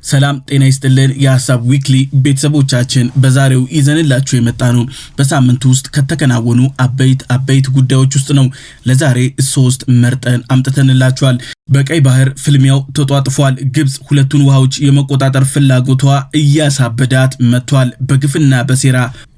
ሰላም ጤና ይስጥልን የሐሳብ ዊክሊ ቤተሰቦቻችን በዛሬው ይዘንላችሁ የመጣነው በሳምንቱ ውስጥ ከተከናወኑ አበይት ጉዳዮች ውስጥ ነው። ለዛሬ 3 መርጠን አምጥተንላችኋል። በቀይ ባህር ፍልሚያው ተጧጥፏል። ግብጽ ሁለቱን ውሃዎች የመቆጣጠር ፍላጎቷ እያሳበዳት መጥቷል። በግፍና በሴራ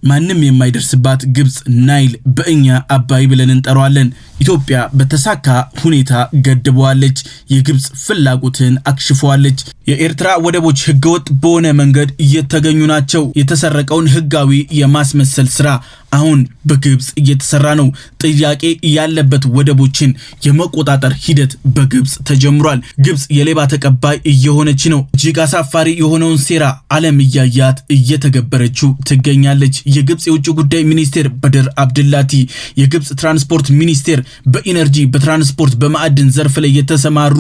ማንም የማይደርስባት ግብጽ ናይል በእኛ አባይ ብለን እንጠራዋለን። ኢትዮጵያ በተሳካ ሁኔታ ገድበዋለች። የግብጽ ፍላጎትን አክሽፈዋለች። የኤርትራ ወደቦች ህገወጥ በሆነ መንገድ እየተገኙ ናቸው። የተሰረቀውን ህጋዊ የማስመሰል ስራ አሁን በግብጽ እየተሰራ ነው። ጥያቄ ያለበት ወደቦችን የመቆጣጠር ሂደት በግብጽ ተጀምሯል። ግብጽ የሌባ ተቀባይ እየሆነች ነው። እጅግ አሳፋሪ የሆነውን ሴራ ዓለም እያያት እየተገበረችው ትገኛለች። የግብጽ የውጭ ጉዳይ ሚኒስቴር በድር አብድላቲ፣ የግብጽ ትራንስፖርት ሚኒስቴር በኢነርጂ በትራንስፖርት በማዕድን ዘርፍ ላይ የተሰማሩ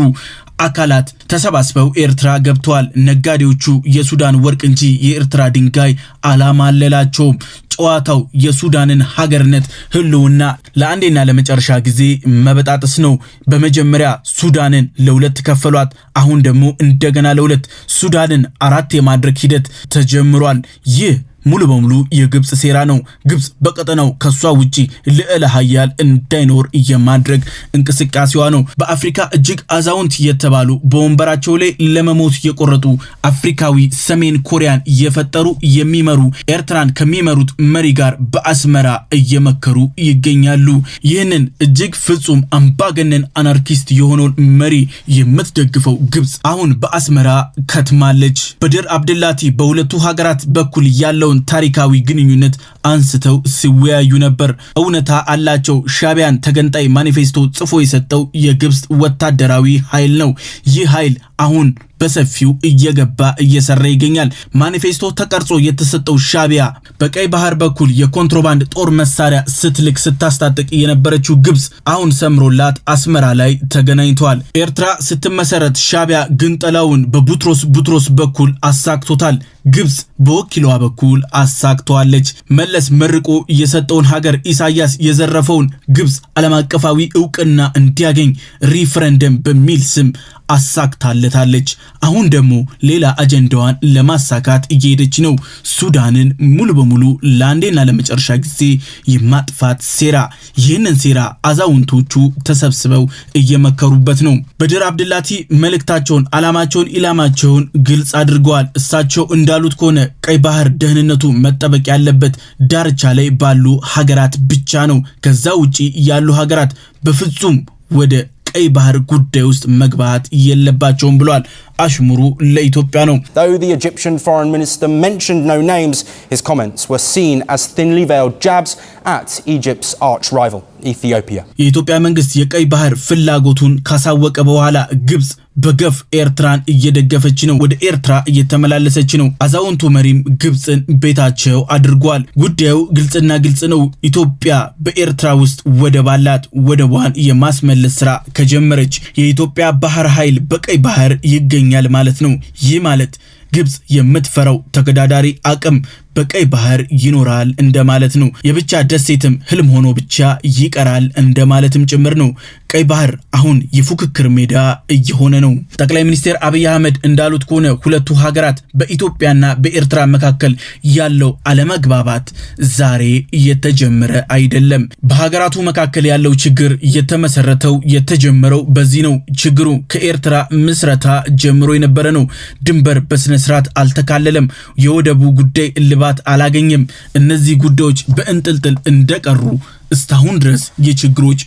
አካላት ተሰባስበው ኤርትራ ገብተዋል። ነጋዴዎቹ የሱዳን ወርቅ እንጂ የኤርትራ ድንጋይ አላማለላቸውም። ጨዋታው የሱዳንን ሀገርነት ህልውና ለአንዴና ለመጨረሻ ጊዜ መበጣጥስ ነው። በመጀመሪያ ሱዳንን ለሁለት ከፈሏት። አሁን ደግሞ እንደገና ለሁለት ሱዳንን 4 የማድረግ ሂደት ተጀምሯል። ይህ ሙሉ በሙሉ የግብጽ ሴራ ነው። ግብጽ በቀጠናው ከሷ ውጪ ልዕለ ኃያል እንዳይኖር የማድረግ እንቅስቃሴዋ ነው። በአፍሪካ እጅግ አዛውንት የተባሉ በወንበራቸው ላይ ለመሞት የቆረጡ አፍሪካዊ ሰሜን ኮሪያን እየፈጠሩ የሚመሩ ኤርትራን ከሚመሩት መሪ ጋር በአስመራ እየመከሩ ይገኛሉ። ይህንን እጅግ ፍጹም አምባገነን አናርኪስት የሆነውን መሪ የምትደግፈው ግብጽ አሁን በአስመራ ከትማለች። በድር አብድላቲ በሁለቱ ሀገራት በኩል ያለው ታሪካዊ ግንኙነት አንስተው ሲወያዩ ነበር። እውነታ አላቸው። ሻቢያን ተገንጣይ ማኒፌስቶ ጽፎ የሰጠው የግብጽ ወታደራዊ ኃይል ነው። ይህ ኃይል አሁን በሰፊው እየገባ እየሰራ ይገኛል። ማኒፌስቶ ተቀርጾ የተሰጠው ሻቢያ በቀይ ባህር በኩል የኮንትሮባንድ ጦር መሳሪያ ስትልክ ስታስታጥቅ የነበረችው ግብጽ አሁን ሰምሮላት አስመራ ላይ ተገናኝተዋል። ኤርትራ ስትመሰረት ሻቢያ ግንጠላውን በቡትሮስ በኩል አሳክቶታል። ግብጽ በወኪሏ በኩል አሳክቷለች። መለስ መርቆ የሰጠውን ሀገር ኢሳያስ የዘረፈውን ግብጽ ዓለም አቀፋዊ ዕውቅና እንዲያገኝ ሪፈረንደም በሚል ስም አሳክታለታለች። አሁን ደግሞ ሌላ አጀንዳዋን ለማሳካት እየሄደች ነው። ሱዳንን ሙሉ በሙሉ ለአንዴና ለመጨረሻ ጊዜ የማጥፋት ሴራ። ይህንን ሴራ አዛውንቶቹ ተሰብስበው እየመከሩበት ነው። በድር አብድላቲ መልእክታቸውን፣ ዓላማቸውን፣ ኢላማቸውን ግልጽ አድርገዋል። እሳቸው እንዳሉት ከሆነ ቀይ ባህር ደህንነቱ መጠበቅ ያለበት ዳርቻ ላይ ባሉ ሀገራት ብቻ ነው። ከዛ ውጪ ያሉ ሀገራት በፍጹም ወደ ቀይ ባህር ጉዳይ ውስጥ መግባት የለባቸውም ብሏል። አሽሙሩ ለኢትዮጵያ ነው። Though the Egyptian foreign minister mentioned no names, his comments were seen as thinly veiled jabs at Egypt's arch rival Ethiopia. የኢትዮጵያ መንግስት የቀይ ባህር ፍላጎቱን ካሳወቀ በኋላ ግብጽ በገፍ ኤርትራን እየደገፈች ነው። ወደ ኤርትራ እየተመላለሰች ነው። አዛውንቱ መሪም ግብጽን ቤታቸው አድርጓል። ጉዳዩ ግልጽ ነው። ኢትዮጵያ በኤርትራ ውስጥ ወደብ አላት። ወደቧን የማስመለስ ስራ ከጀመረች የኢትዮጵያ ባህር ኃይል በቀይ ባህር ይገኛል ማለት ነው። ይህ ማለት ግብጽ የምትፈራው ተገዳዳሪ አቅም በቀይ ባህር ይኖራል እንደማለት ነው። የብቻ ደሴትም ህልም ሆኖ ብቻ ይቀራል እንደማለትም ጭምር ነው። ቀይ ባህር አሁን የፉክክር ሜዳ እየሆነ ነው። ጠቅላይ ሚኒስትር አብይ አህመድ እንዳሉት ከሆነ ሁለቱ ሀገራት በኢትዮጵያና በኤርትራ መካከል ያለው አለመግባባት ዛሬ የተጀመረ አይደለም። በሀገራቱ መካከል ያለው ችግር የተጀመረው በዚህ ነው። ችግሩ ከኤርትራ ምስረታ ጀምሮ የነበረ ነው። ድንበር በስነ ስርዓት አልተካለለም። የወደቡ ጉዳይ ልባት አላገኘም። እነዚህ ጉዳዮች በእንጥልጥል እንደቀሩ እስካሁን ድረስ የችግሮች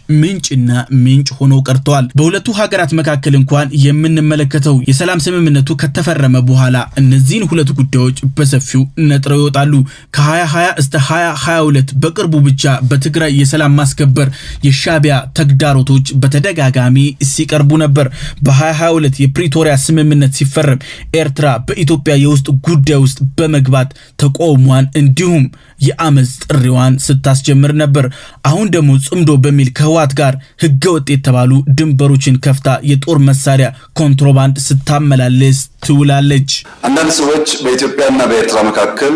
ምንጭ ሆነው ቀርተዋል። በሁለቱ ሀገራት መካከል እንኳን የምንመለከተው የሰላም ስምምነቱ ከተፈረመ በኋላ እነዚህን ሁለት ጉዳዮች በሰፊው ነጥረው ይወጣሉ። ከ2020 እስከ 2022 በቅርቡ ብቻ በትግራይ የሰላም ማስከበር የሻቢያ ተግዳሮቶች በተደጋጋሚ ሲቀርቡ ነበር። በ2022 የፕሪቶሪያ ስምምነት ሲፈረም ኤርትራ በኢትዮጵያ የውስጥ ጉዳይ ውስጥ በመግባት ተቃውሟን እንዲሁም የአመጽ ጥሪዋን ስታስጀምር ነበር። አሁን ደግሞ ጽምዶ በሚል ከህዋት ጋር ህገወጥ የተባሉ ድንበሮችን ከፍታ የጦር መሳሪያ ኮንትሮባንድ ስታመላልስ ትውላለች። አንዳንድ ሰዎች በኢትዮጵያና በኤርትራ መካከል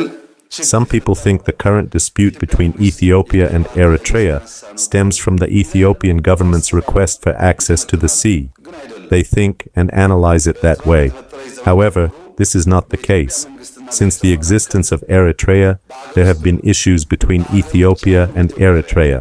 Some people think the current dispute between Ethiopia and Eritrea stems from the Ethiopian government's request for access to the sea. they think and analyze it that way. However, this is not the case. Since the existence of Eritrea, there have been issues between Ethiopia and Eritrea.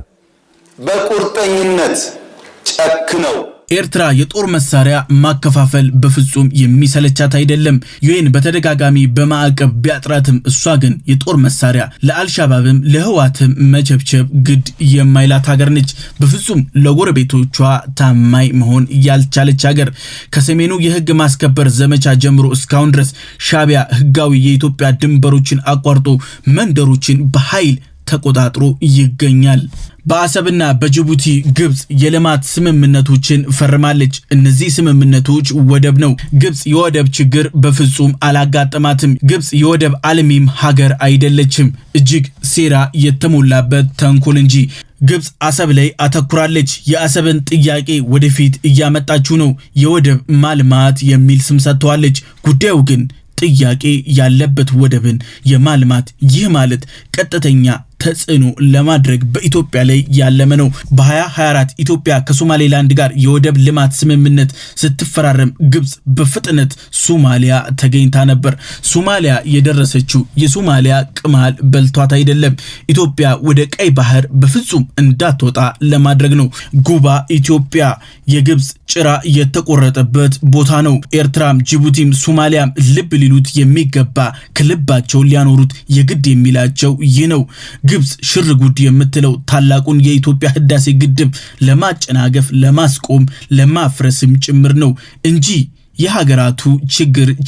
ኤርትራ የጦር መሳሪያ ማከፋፈል በፍጹም የሚሰለቻት አይደለም። ዩኤን በተደጋጋሚ በማዕቀብ ቢያጥራትም እሷ ግን የጦር መሳሪያ ለአልሻባብም ለህዋትም መቸብቸብ ግድ የማይላት ሀገር ነች። በፍጹም ለጎረቤቶቿ ታማኝ መሆን ያልቻለች ሀገር። ከሰሜኑ የህግ ማስከበር ዘመቻ ጀምሮ እስካሁን ድረስ ሻቢያ ህጋዊ የኢትዮጵያ ድንበሮችን አቋርጦ መንደሮችን በኃይል ተቆጣጥሮ ይገኛል። በአሰብና በጅቡቲ ግብጽ የልማት ስምምነቶችን ፈርማለች። እነዚህ ስምምነቶች ወደብ ነው። ግብጽ የወደብ ችግር በፍጹም አላጋጠማትም። ግብጽ የወደብ አልሚም ሀገር አይደለችም። እጅግ ሴራ የተሞላበት ተንኮል እንጂ። ግብጽ አሰብ ላይ አተኩራለች። የአሰብን ጥያቄ ወደፊት እያመጣችው ነው። የወደብ ማልማት የሚል ስም ሰጥተዋለች። ጉዳዩ ግን ጥያቄ ያለበት ወደብን የማልማት ይህ ማለት ቀጥተኛ ተጽዕኖ ለማድረግ በኢትዮጵያ ላይ ያለመ ነው። በ2024 ኢትዮጵያ ከሶማሌላንድ ጋር የወደብ ልማት ስምምነት ስትፈራረም ግብጽ በፍጥነት ሶማሊያ ተገኝታ ነበር። ሶማሊያ የደረሰችው የሶማሊያ ቅማል በልቷት አይደለም። ኢትዮጵያ ወደ ቀይ ባህር በፍጹም እንዳትወጣ ለማድረግ ነው። ጉባ ኢትዮጵያ የግብጽ ጭራ የተቆረጠበት ቦታ ነው። ኤርትራም ጅቡቲም ሶማሊያም ልብ ሊሉት የሚገባ ከልባቸው ሊያኖሩት የግድ የሚላቸው ይህ ነው። ግብጽ ሽርጉድ የምትለው ታላቁን የኢትዮጵያ ህዳሴ ግድብ ለማጨናገፍ ለማስቆም ለማፍረስም ጭምር ነው እንጂ የሀገራቱ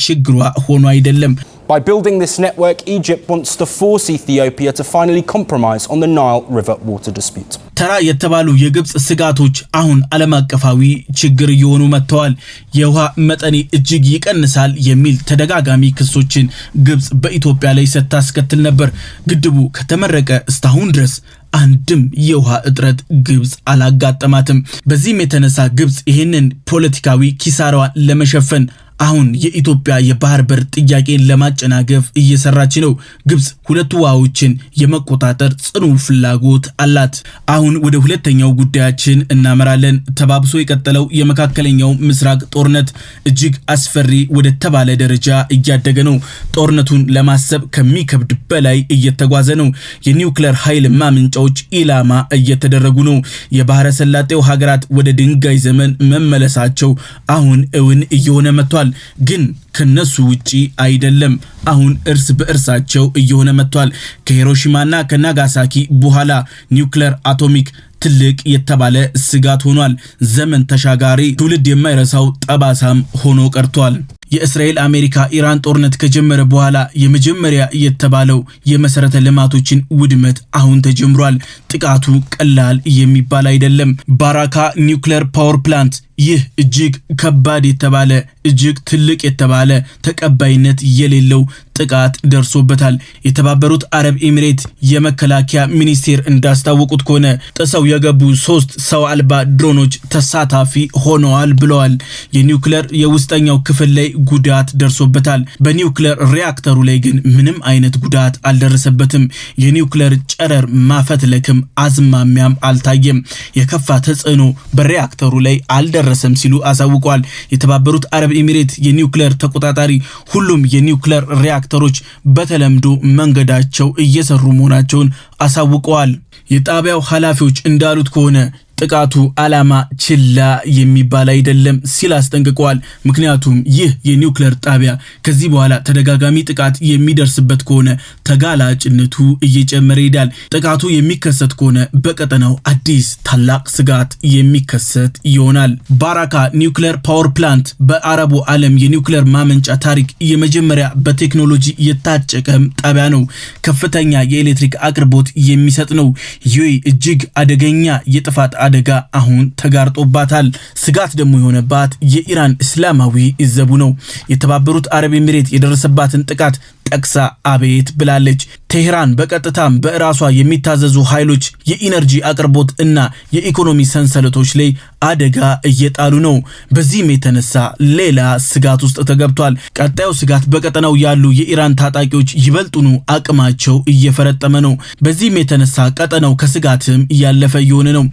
ችግሯ ሆኖ አይደለም። By building this network, Egypt wants to force Ethiopia to finally compromise on the Nile River water dispute. ተራ የተባሉ የግብጽ ስጋቶች አሁን ዓለም አቀፋዊ ችግር እየሆኑ መጥተዋል። የውሃ መጠኔ እጅግ ይቀንሳል የሚል ተደጋጋሚ ክሶችን ግብጽ በኢትዮጵያ ላይ ስታስከትል ነበር። ግድቡ ከተመረቀ እስካሁን ድረስ አንድም የውሃ እጥረት ግብጽ አላጋጠማትም። በዚህም የተነሳ ግብጽ ይህንን ፖለቲካዊ ኪሳራዋን ለመሸፈን አሁን የኢትዮጵያ የባህር በር ጥያቄን ለማጨናገፍ እየሰራች ነው። ግብጽ ሁለቱ ውሃዎችን የመቆጣጠር ጽኑ ፍላጎት አላት። አሁን ወደ ሁለተኛው ጉዳያችን እናመራለን። ተባብሶ የቀጠለው የመካከለኛው ምስራቅ ጦርነት እጅግ አስፈሪ ወደ ተባለ ደረጃ እያደገ ነው። ጦርነቱን ለማሰብ ከሚከብድ በላይ እየተጓዘ ነው። የኒውክሌር ኃይል ማመንጫዎች ኢላማ እየተደረጉ ነው። የባህረ ሰላጤው ሀገራት ወደ ድንጋይ ዘመን መመለሳቸው አሁን እውን እየሆነ መጥቷል። ግን ከነሱ ውጪ አይደለም። አሁን እርስ በእርሳቸው እየሆነ መጥቷል። ከሂሮሺማና ከናጋሳኪ በኋላ ኒውክሌር አቶሚክ ትልቅ የተባለ ስጋት ሆኗል። ዘመን ተሻጋሪ ትውልድ የማይረሳው ጠባሳም ሆኖ ቀርቷል። የእስራኤል አሜሪካ ኢራን ጦርነት ከጀመረ በኋላ የመጀመሪያ የተባለው የመሰረተ ልማቶችን ውድመት አሁን ተጀምሯል። ጥቃቱ ቀላል የሚባል አይደለም። ባራካ ኒውክሌር ፓወር ፕላንት ይህ እጅግ ከባድ የተባለ እጅግ ትልቅ የተባለ ተቀባይነት የሌለው ጥቃት ደርሶበታል። የተባበሩት አረብ ኤሚሬት የመከላከያ ሚኒስቴር እንዳስታወቁት ከሆነ ጥሰው የገቡ 3 ሰው አልባ ድሮኖች ተሳታፊ ሆነዋል ብለዋል። የኒውክሌር የውስጠኛው ክፍል ላይ ጉዳት ደርሶበታል። በኒውክሌር ሪያክተሩ ላይ ግን ምንም አይነት ጉዳት አልደረሰበትም። የኒውክሌር ጨረር ማፈትለክም አዝማሚያም አልታየም። የከፋ ተጽዕኖ በሪያክተሩ ላይ አልደረሰም ሲሉ አሳውቀዋል። የተባበሩት አረብ ኤሚሬት የኒውክሌር ተቆጣጣሪ ሁሉም የኒውክሌር ሪያክተሮች በተለምዶ መንገዳቸው እየሰሩ መሆናቸውን አሳውቀዋል። የጣቢያው ኃላፊዎች እንዳሉት ከሆነ ጥቃቱ ዓላማ ችላ የሚባል አይደለም ሲል አስጠንቅቀዋል። ምክንያቱም ይህ የኒውክሌር ጣቢያ ከዚህ በኋላ ተደጋጋሚ ጥቃት የሚደርስበት ከሆነ ተጋላጭነቱ እየጨመረ ይሄዳል። ጥቃቱ የሚከሰት ከሆነ በቀጠናው አዲስ ታላቅ ስጋት የሚከሰት ይሆናል። ባራካ ኒውክሌር ፓወር ፕላንት በአረቡ ዓለም የኒውክሌር ማመንጫ ታሪክ የመጀመሪያ በቴክኖሎጂ የታጨቀ ጣቢያ ነው። ከፍተኛ የኤሌክትሪክ አቅርቦት የሚሰጥ ነው። ይህ እጅግ አደገኛ የጥፋት አደጋ አሁን ተጋርጦባታል። ስጋት ደግሞ የሆነባት የኢራን እስላማዊ ዘቡ ነው። የተባበሩት አረብ ኤሚሬት የደረሰባትን ጥቃት ጠቅሳ አቤት ብላለች። ቴህራን በቀጥታም በራሷ የሚታዘዙ ኃይሎች የኢነርጂ አቅርቦት እና የኢኮኖሚ ሰንሰለቶች ላይ አደጋ እየጣሉ ነው። በዚህም የተነሳ ሌላ ስጋት ውስጥ ተገብቷል። ቀጣዩ ስጋት በቀጠናው ያሉ የኢራን ታጣቂዎች ይበልጡኑ አቅማቸው እየፈረጠመ ነው። በዚህም የተነሳ ቀጠናው ከስጋትም እያለፈ የሆነ ነው።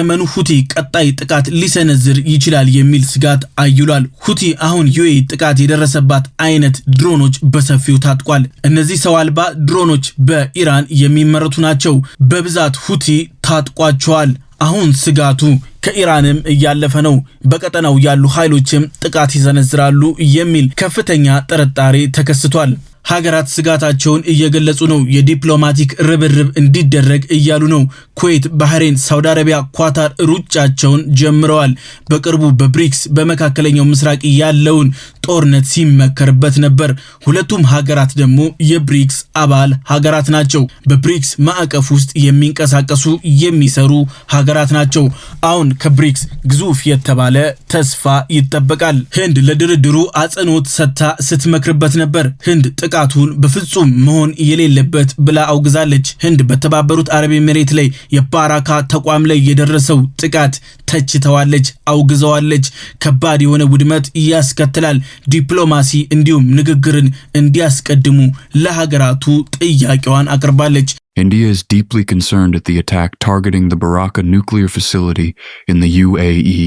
የየመኑ ሁቲ ቀጣይ ጥቃት ሊሰነዝር ይችላል የሚል ስጋት አይሏል። ሁቲ አሁን ዩኤኢ ጥቃት የደረሰባት አይነት ድሮኖች በሰፊው ታጥቋል። እነዚህ ሰው አልባ ድሮኖች በኢራን የሚመረቱ ናቸው። በብዛት ሁቲ ታጥቋቸዋል። አሁን ስጋቱ ከኢራንም እያለፈ ነው። በቀጠናው ያሉ ኃይሎችም ጥቃት ይሰነዝራሉ የሚል ከፍተኛ ጥርጣሬ ተከስቷል። ሀገራት ስጋታቸውን እየገለጹ ነው። የዲፕሎማቲክ ርብርብ እንዲደረግ እያሉ ነው። ኩዌት፣ ባህሬን፣ ሳውዲ አረቢያ፣ ኳታር ሩጫቸውን ጀምረዋል። በቅርቡ በብሪክስ በመካከለኛው ምስራቅ ያለውን ጦርነት ሲመከርበት ነበር። ሁለቱም ሀገራት ደግሞ የብሪክስ አባል ሀገራት ናቸው። በብሪክስ ማዕቀፍ ውስጥ የሚንቀሳቀሱ የሚሰሩ ሀገራት ናቸው። አሁን ከብሪክስ ግዙፍ የተባለ ተስፋ ይጠበቃል። ህንድ ለድርድሩ አጽንኦት ሰጥታ ስትመክርበት ነበር። ህንድ ጥቃቱን በፍጹም መሆን የሌለበት ብላ አውግዛለች። ህንድ በተባበሩት አረብ ኤሚሬት ላይ የባራካ ተቋም ላይ የደረሰው ጥቃት ተችተዋለች፣ አውግዘዋለች። ከባድ የሆነ ውድመት ያስከትላል። ዲፕሎማሲ እንዲሁም ንግግርን እንዲያስቀድሙ ለሀገራቱ ጥያቄዋን አቅርባለች። India is deeply concerned at the attack targeting the Baraka nuclear facility in the UAE.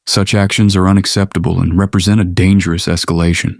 Such actions are unacceptable and represent a dangerous escalation.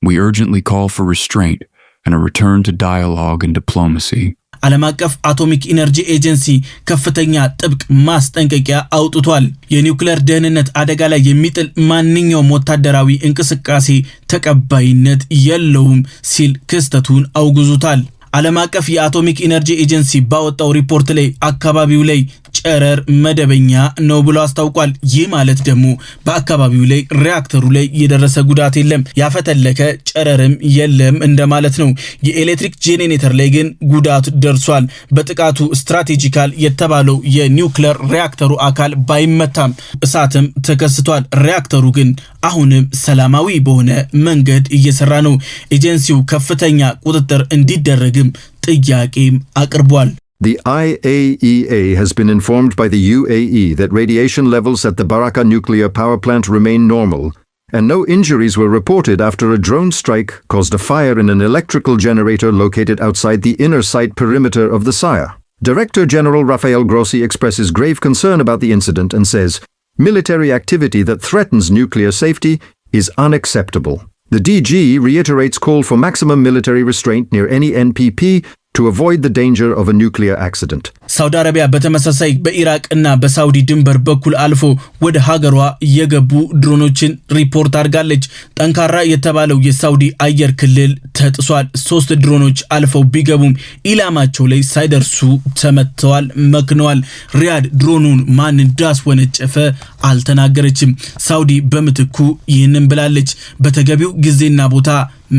We urgently call for restraint and a return to dialogue and diplomacy. ዓለም አቀፍ አቶሚክ ኢነርጂ ኤጀንሲ ከፍተኛ ጥብቅ ማስጠንቀቂያ አውጥቷል። የኒውክሌር ደህንነት አደጋ ላይ የሚጥል ማንኛውም ወታደራዊ እንቅስቃሴ ተቀባይነት የለውም ሲል ክስተቱን አውግዙታል። ዓለም አቀፍ የአቶሚክ ኢነርጂ ኤጀንሲ ባወጣው ሪፖርት ላይ አካባቢው ላይ ጨረር መደበኛ ነው ብሎ አስታውቋል። ይህ ማለት ደግሞ በአካባቢው ላይ ሪአክተሩ ላይ የደረሰ ጉዳት የለም፣ ያፈተለከ ጨረርም የለም እንደማለት ነው። የኤሌክትሪክ ጄኔሬተር ላይ ግን ጉዳት ደርሷል። በጥቃቱ ስትራቴጂካል የተባለው የኒውክሌር ሪአክተሩ አካል ባይመታም እሳትም ተከስቷል። ሪአክተሩ ግን አሁንም ሰላማዊ በሆነ መንገድ እየሰራ ነው። ኤጀንሲው ከፍተኛ ቁጥጥር እንዲደረግም ጥያቄም አቅርቧል። The IAEA has been informed by the UAE that radiation levels at the Baraka nuclear power plant remain normal, and no injuries were reported after a drone strike caused a fire in an electrical generator located outside the inner site perimeter of the site. Director General Rafael Grossi expresses grave concern about the incident and says, "Military activity that threatens nuclear safety is unacceptable." The DG reiterates call for maximum military restraint near any NPP to avoid the danger of a nuclear accident. ሳውዲ አረቢያ በተመሳሳይ በኢራቅ እና በሳውዲ ድንበር በኩል አልፎ ወደ ሀገሯ የገቡ ድሮኖችን ሪፖርት አድርጋለች። ጠንካራ የተባለው የሳውዲ አየር ክልል ተጥሷል። 3 ድሮኖች አልፈው ቢገቡም ኢላማቸው ላይ ሳይደርሱ ተመተዋል፣ መክነዋል። ሪያድ ድሮኑን ማን እንዳስወነጨፈ አልተናገረችም። ሳውዲ በምትኩ ይህንን ብላለች። በተገቢው ጊዜና ቦታ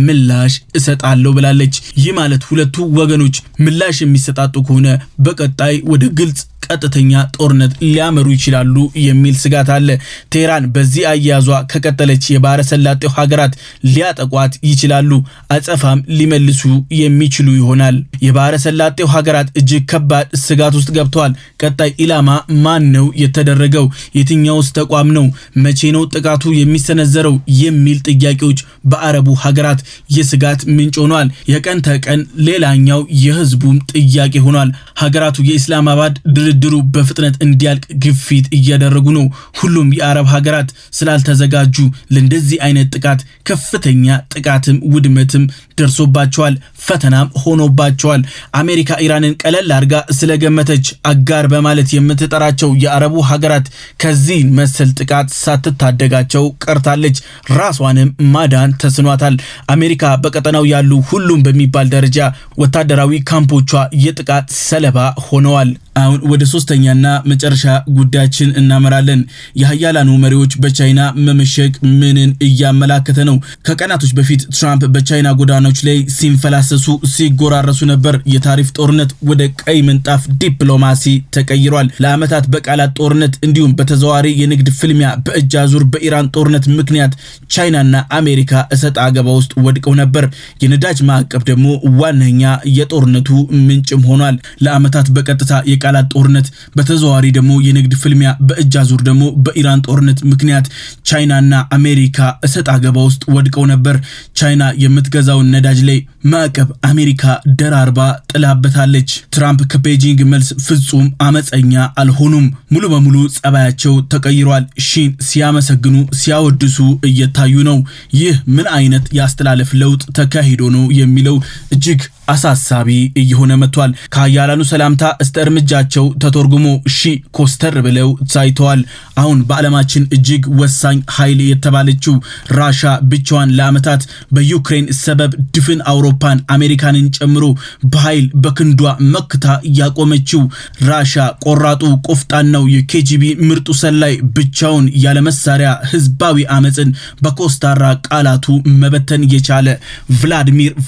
ምላሽ እሰጣለሁ ብላለች። ይህ ማለት ሁለቱ ወገኖች ምላሽ የሚሰጣጡ ከሆነ በቀጣይ ወደ ግልጽ ቀጥተኛ ጦርነት ሊያመሩ ይችላሉ የሚል ስጋት አለ። ቴህራን በዚህ አያያዟ ከቀጠለች የባህረ ሰላጤው ሀገራት ሊያጠቋት ይችላሉ፣ አጸፋም ሊመልሱ የሚችሉ ይሆናል። የባህረ ሰላጤው ሀገራት እጅግ ከባድ ስጋት ውስጥ ገብተዋል። ቀጣይ ኢላማ ማን ነው የተደረገው? የትኛውስ ተቋም ነው? መቼ ነው ጥቃቱ የሚሰነዘረው? የሚል ጥያቄዎች በአረቡ ሀገራት የስጋት ምንጭ ሆኗል። የቀን ተቀን ሌላኛው የህዝቡም ጥያቄ ሆኗል። ሀገራቱ የኢስላማባድ ድርድሩ በፍጥነት እንዲያልቅ ግፊት እያደረጉ ነው። ሁሉም የአረብ ሀገራት ስላልተዘጋጁ ለእንደዚህ አይነት ጥቃት ከፍተኛ ጥቃትም ውድመትም ደርሶባቸዋል፣ ፈተናም ሆኖባቸዋል። አሜሪካ ኢራንን ቀለል አድርጋ ስለገመተች አጋር በማለት የምትጠራቸው የአረቡ ሀገራት ከዚህ መሰል ጥቃት ሳትታደጋቸው ቀርታለች። ራሷንም ማዳን ተስኗታል። አሜሪካ በቀጠናው ያሉ ሁሉም በሚባል ደረጃ ወታደራዊ ካምፖቿ የጥቃት ሰለባ ሆነዋል። አሁን ወደ ሶስተኛና መጨረሻ ጉዳያችን እናመራለን። የሀያላኑ መሪዎች በቻይና መመሸግ ምንን እያመላከተ ነው? ከቀናቶች በፊት ትራምፕ በቻይና ጎዳናዎች ላይ ሲንፈላሰሱ ሲጎራረሱ ነበር። የታሪፍ ጦርነት ወደ ቀይ ምንጣፍ ዲፕሎማሲ ተቀይሯል። ለዓመታት በቃላት ጦርነት እንዲሁም በተዘዋዋሪ የንግድ ፍልሚያ በእጅ አዙር በኢራን ጦርነት ምክንያት ቻይናና አሜሪካ እሰጥ አገባ ውስጥ ወድቀው ነበር። የነዳጅ ማዕቀብ ደግሞ ዋነኛ የጦርነቱ ምንጭም ሆኗል። ለዓመታት በቀጥታ የቃላት ጦርነት ጦርነት በተዘዋዋሪ ደግሞ የንግድ ፍልሚያ በእጅ አዙር ደግሞ በኢራን ጦርነት ምክንያት ቻይናና አሜሪካ እሰጥ አገባ ውስጥ ወድቀው ነበር። ቻይና የምትገዛውን ነዳጅ ላይ ማዕቀብ አሜሪካ ደራርባ ጥላበታለች። ትራምፕ ከቤጂንግ መልስ ፍጹም አመፀኛ አልሆኑም። ሙሉ በሙሉ ጸባያቸው ተቀይሯል። ሺን ሲያመሰግኑ ሲያወድሱ እየታዩ ነው። ይህ ምን አይነት ያስተላለፍ ለውጥ ተካሂዶ ነው የሚለው እጅግ አሳሳቢ እየሆነ መጥቷል። ከያላኑ ሰላምታ እስተ እርምጃቸው ተተርጉሞ ሺ ኮስተር ብለው ታይተዋል። አሁን በዓለማችን እጅግ ወሳኝ ኃይል የተባለችው ራሻ ብቻዋን ለዓመታት በዩክሬን ሰበብ ድፍን አውሮፓን አሜሪካንን ጨምሮ በኃይል በክንዷ መክታ ያቆመችው ራሻ ቆራጡ ቆፍጣናው የኬጂቢ ምርጡ ሰላይ ብቻውን ያለ መሳሪያ ህዝባዊ አመጽን በኮስታራ ቃላቱ መበተን የቻለ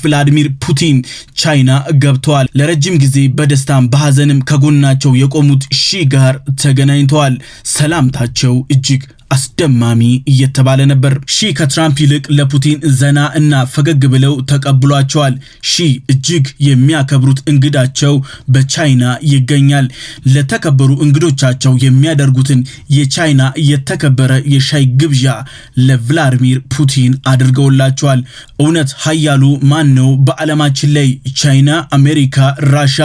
ቭላድሚር ፑቲን ቻይና ገብተዋል። ለረጅም ጊዜ በደስታም በሐዘንም ከጎናቸው የቆሙት ሺ ጋር ተገናኝተዋል። ሰላምታቸው እጅግ አስደማሚ እየተባለ ነበር። ሺ ከትራምፕ ይልቅ ለፑቲን ዘና እና ፈገግ ብለው ተቀብሏቸዋል። ሺ እጅግ የሚያከብሩት እንግዳቸው በቻይና ይገኛል። ለተከበሩ እንግዶቻቸው የሚያደርጉትን የቻይና የተከበረ የሻይ ግብዣ ለቭላድሚር ፑቲን አድርገውላቸዋል። እውነት ኃያሉ ማን ነው በዓለማችን ላይ? ቻይና፣ አሜሪካ፣ ራሻ?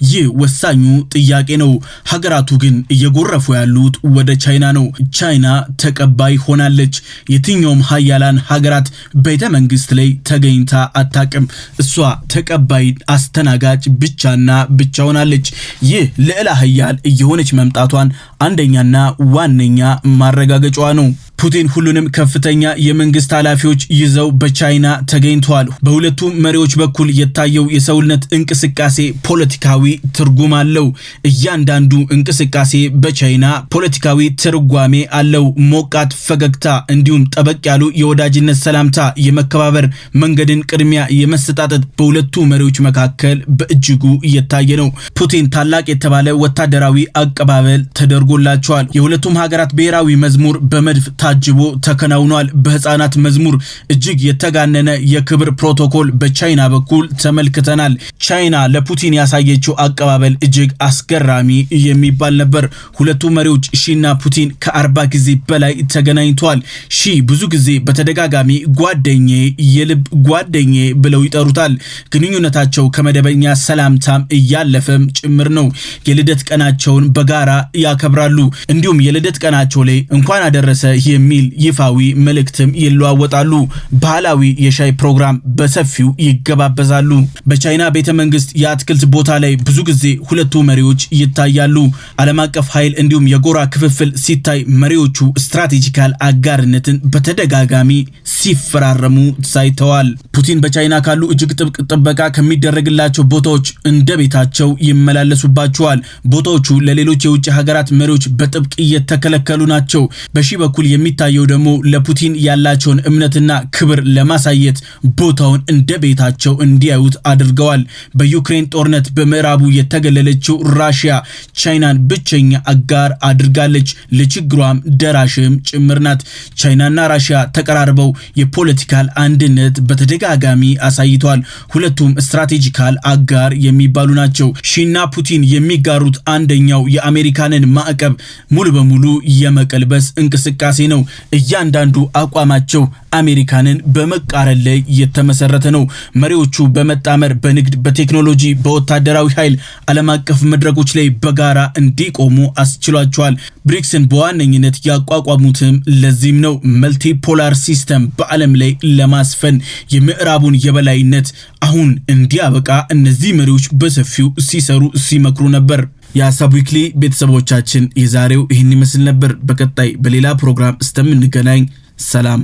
ይህ ወሳኙ ጥያቄ ነው። ሀገራቱ ግን እየጎረፉ ያሉት ወደ ቻይና ነው። ቻይና ተቀባይ ሆናለች። የትኛውም ሀያላን ሀገራት ቤተ መንግስት ላይ ተገኝታ አታቅም። እሷ ተቀባይ አስተናጋጅ ብቻና ብቻ ሆናለች። ይህ ልዕለ ሀያል እየሆነች መምጣቷን አንደኛና ዋነኛ ማረጋገጫዋ ነው። ፑቲን ሁሉንም ከፍተኛ የመንግስት ኃላፊዎች ይዘው በቻይና ተገኝተዋል። በሁለቱ መሪዎች በኩል የታየው የሰውነት እንቅስቃሴ ፖለቲካዊ ትርጉም አለው። እያንዳንዱ እንቅስቃሴ በቻይና ፖለቲካዊ ትርጓሜ አለው። ሞቃት ፈገግታ፣ እንዲሁም ጠበቅ ያሉ የወዳጅነት ሰላምታ፣ የመከባበር መንገድን ቅድሚያ የመሰጣጠት በሁለቱ መሪዎች መካከል በእጅጉ እየታየ ነው። ፑቲን ታላቅ የተባለ ወታደራዊ አቀባበል ተደርጎላቸዋል። የሁለቱም ሀገራት ብሔራዊ መዝሙር በመድፍ ታጅቦ ተከናውኗል። በህፃናት መዝሙር እጅግ የተጋነነ የክብር ፕሮቶኮል በቻይና በኩል ተመልክተናል። ቻይና ለፑቲን ያሳየችው አቀባበል እጅግ አስገራሚ የሚባል ነበር። ሁለቱ መሪዎች ሺና ፑቲን ከ40 ጊዜ በላይ ተገናኝተዋል። ሺ ብዙ ጊዜ በተደጋጋሚ ጓደኛዬ፣ የልብ ጓደኛዬ ብለው ይጠሩታል። ግንኙነታቸው ከመደበኛ ሰላምታም እያለፈም ጭምር ነው። የልደት ቀናቸውን በጋራ ያከብራሉ። እንዲሁም የልደት ቀናቸው ላይ እንኳን አደረሰ የሚል ይፋዊ መልእክትም ይለዋወጣሉ። ባህላዊ የሻይ ፕሮግራም በሰፊው ይገባበዛሉ። በቻይና ቤተ መንግስት የአትክልት ቦታ ላይ ብዙ ጊዜ ሁለቱ መሪዎች ይታያሉ። ዓለም አቀፍ ኃይል እንዲሁም የጎራ ክፍፍል ሲታይ መሪዎቹ ስትራቴጂካል አጋርነትን በተደጋጋሚ ሲፈራረሙ ሳይተዋል። ፑቲን በቻይና ካሉ እጅግ ጥብቅ ጥበቃ ከሚደረግላቸው ቦታዎች እንደ ቤታቸው ይመላለሱባቸዋል። ቦታዎቹ ለሌሎች የውጭ ሀገራት መሪዎች በጥብቅ እየተከለከሉ ናቸው። በሺ በኩል የሚታየው ደግሞ ለፑቲን ያላቸውን እምነትና ክብር ለማሳየት ቦታውን እንደ ቤታቸው እንዲያዩት አድርገዋል። በዩክሬን ጦርነት በምዕራቡ የተገለለችው ራሽያ ቻይናን ብቸኛ አጋር አድርጋለች። ለችግሯም ደራሽም ጭምር ናት። ቻይናና ራሽያ ተቀራርበው የፖለቲካል አንድነት በተደጋጋሚ አሳይተዋል። ሁለቱም ስትራቴጂካል አጋር የሚባሉ ናቸው። ሺና ፑቲን የሚጋሩት አንደኛው የአሜሪካንን ማዕቀብ ሙሉ በሙሉ የመቀልበስ እንቅስቃሴ ነው። እያንዳንዱ አቋማቸው አሜሪካንን በመቃረን ላይ የተመሰረተ ነው። መሪዎቹ በመጣመር በንግድ፣ በቴክኖሎጂ፣ በወታደራዊ ኃይል ዓለም አቀፍ መድረኮች ላይ በጋራ እንዲቆሙ አስችሏቸዋል። ብሪክስን በዋነኝነት ያቋቋሙትም ለዚህም ነው። መልቲፖላር ሲስተም በዓለም ላይ ለማስፈን የምዕራቡን የበላይነት አሁን እንዲያበቃ እነዚህ መሪዎች በሰፊው ሲሰሩ ሲመክሩ ነበር። የሀሳብ ዊክሊ ቤተሰቦቻችን የዛሬው ይህን ይመስል ነበር። በቀጣይ በሌላ ፕሮግራም እስከምንገናኝ ሰላም።